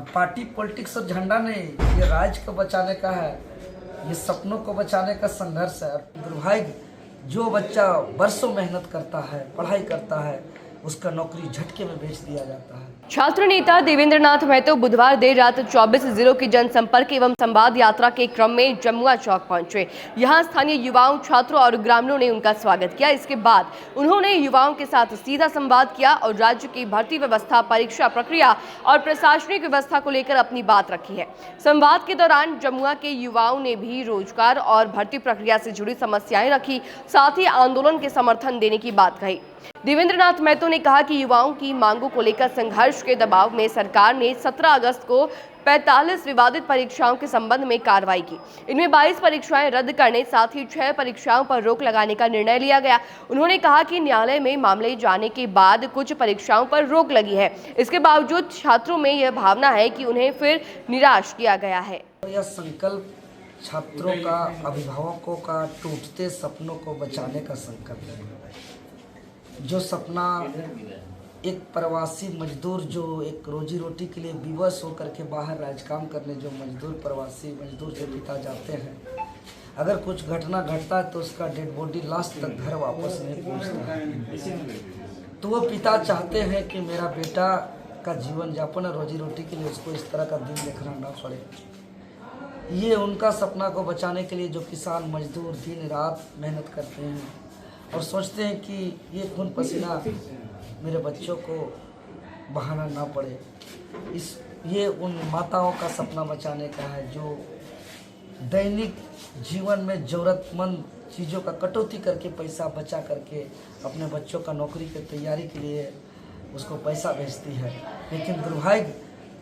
Party politics और झंडा नहीं, ये राज्य को बचाने का है, ये सपनों को बचाने का संघर्ष है। दुर्भाग्य जो बच्चा बरसों मेहनत करता है, पढ़ाई करता है, उसका नौकरी झटके में बेच दिया जाता है। छात्र नेता देवेंद्र नाथ महतो बुधवार देर रात 24 जिलों की जनसंपर्क एवं संवाद यात्रा के क्रम में जमुआ चौक पहुंचे। यहां स्थानीय युवाओं, छात्रों और ग्रामीणों ने उनका स्वागत किया। इसके बाद उन्होंने युवाओं के साथ सीधा संवाद किया और राज्य की भर्ती व्यवस्था, परीक्षा प्रक्रिया और प्रशासनिक व्यवस्था को लेकर अपनी बात रखी है। संवाद के दौरान जमुआ के युवाओं ने भी रोजगार और भर्ती प्रक्रिया से जुड़ी समस्याएं रखी, साथ ही आंदोलन के समर्थन देने की बात कही। देवेंद्र नाथ महतो ने कहा कि युवाओं की मांगों को लेकर संघर्ष के दबाव में सरकार ने 17 अगस्त को 45 विवादित परीक्षाओं के संबंध में कार्रवाई की। इनमें 22 परीक्षाएं रद्द करने, साथ ही 6 परीक्षाओं पर रोक लगाने का निर्णय लिया गया। उन्होंने कहा कि न्यायालय में मामले जाने के बाद कुछ परीक्षाओं पर रोक लगी है। इसके बावजूद छात्रों में यह भावना है कि उन्हें फिर निराश किया गया है। यह संकल्प छात्रों का, अभिभावकों का टूटते सपनों को बचाने का संकल्प है। जो सपना एक प्रवासी मजदूर जो एक रोजी रोटी के लिए विवश होकर के बाहर राजकाम करने जो प्रवासी मजदूर जो पिता जाते हैं, अगर कुछ घटना घटता है तो उसका डेड बॉडी लास्ट तक घर वापस नहीं पहुंचता है। तो वो पिता चाहते हैं कि मेरा बेटा का जीवन यापन और रोजी रोटी के लिए उसको इस तरह का दिन देखना ना पड़े। ये उनका सपना को बचाने के लिए जो किसान मजदूर दिन रात मेहनत करते हैं और सोचते हैं कि ये खून पसीना मेरे बच्चों को बहाना ना पड़े, ये उन माताओं का सपना बचाने का है जो दैनिक जीवन में ज़रूरतमंद चीज़ों का कटौती करके पैसा बचा करके अपने बच्चों का नौकरी की तैयारी के लिए उसको पैसा भेजती है। लेकिन दुर्भाग्य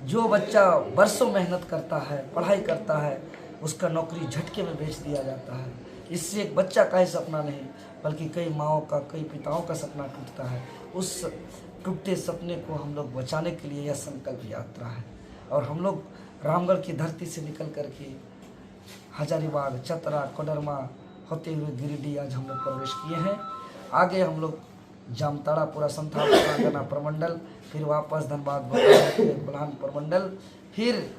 जो बच्चा बरसों मेहनत करता है, पढ़ाई करता है, उसका नौकरी झटके में बेच दिया जाता है। इससे एक बच्चा का ही सपना नहीं बल्कि कई माओं का, कई पिताओं का सपना टूटता है। उस टूटते सपने को हम लोग बचाने के लिए यह संकल्प यात्रा है। और हम लोग रामगढ़ की धरती से निकल करके हजारीबाग, चतरा, कोडरमा होते हुए गिरिडीह आज हम लोग प्रवेश किए हैं। आगे हम लोग जामताड़ा, पूरा संथाल गना प्रमंडल, फिर वापस धनबाद, बुलहान प्रमंडल, फिर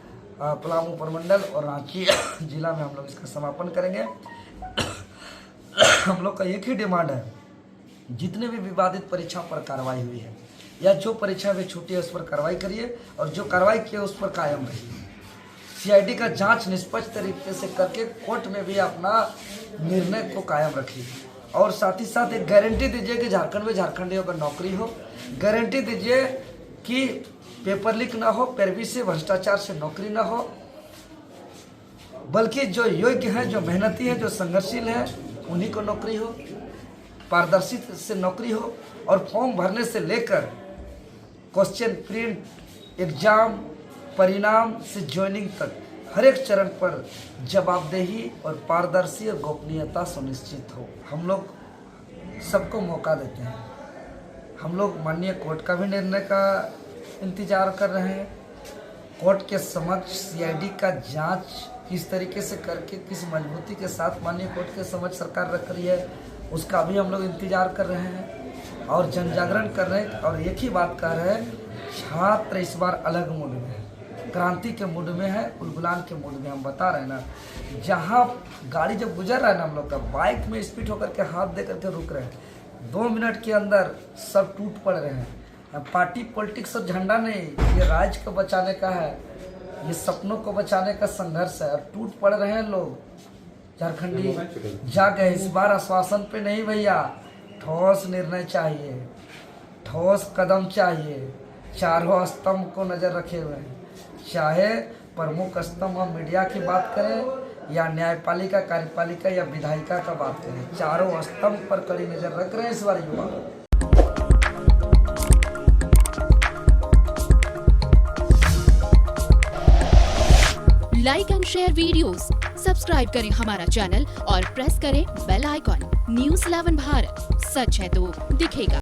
पलामू प्रमंडल और रांची जिला में हम लोग इसका समापन करेंगे। हम लोग का एक ही डिमांड है, जितने भी विवादित परीक्षा पर कार्रवाई हुई है या जो परीक्षा में छूटी है उस पर कार्रवाई करिए और जो कार्रवाई की है उस पर कायम रहिए। सीआईडी का जांच निष्पक्ष तरीके से करके कोर्ट में भी अपना निर्णय को कायम रखिए और साथ ही साथ एक गारंटी दीजिए कि झारखंड में झारखंडियों का नौकरी हो। गारंटी दीजिए कि पेपर लीक ना हो, पैरवी से, भ्रष्टाचार से नौकरी ना हो, बल्कि जो योग्य हैं, जो मेहनती हैं, जो संघर्षशील हैं, उन्हीं को नौकरी हो, पारदर्शी से नौकरी हो और फॉर्म भरने से लेकर क्वेश्चन प्रिंट, एग्जाम, परिणाम से ज्वाइनिंग तक हर एक चरण पर जवाबदेही और पारदर्शी और गोपनीयता सुनिश्चित हो। हम लोग सबको मौका देते हैं। हम लोग माननीय कोर्ट का भी निर्णय का इंतजार कर रहे हैं। कोर्ट के समक्ष सीआईडी का जांच किस तरीके से करके, किस मजबूती के साथ माननीय कोर्ट के समक्ष सरकार रख रही है, उसका भी हम लोग इंतजार कर रहे हैं और जन जागरण कर रहे हैं। और एक ही बात कह रहे हैं, छात्र इस बार अलग मूड में है, क्रांति के मूड में है, उलगुलान के मूड में। हम बता रहे हैं ना, जहाँ गाड़ी जब गुजर रहा है ना, हम लोग का बाइक में स्पीड होकर के हाथ दे करके रुक रहे हैं, 2 मिनट के अंदर सब टूट पड़ रहे हैं। पार्टी पॉलिटिक्स और झंडा नहीं, ये राज्य को बचाने का है, ये सपनों को बचाने का संघर्ष है। और टूट पड़ रहे हैं लोग, झारखंडी जाग गए। इस बार आश्वासन पे नहीं भैया, ठोस निर्णय चाहिए, ठोस कदम चाहिए। चारों स्तंभ को नजर रखे हुए हैं, चाहे प्रमुख स्तंभ हम मीडिया की बात करें या न्यायपालिका, कार्यपालिका या विधायिका का बात करें, चारों स्तंभ पर कड़ी नजर रख रहे हैं इस बार युवा। Like and share videos, subscribe करें हमारा चैनल और प्रेस करें बेल आइकॉन। News 11 भारत, सच है तो दिखेगा।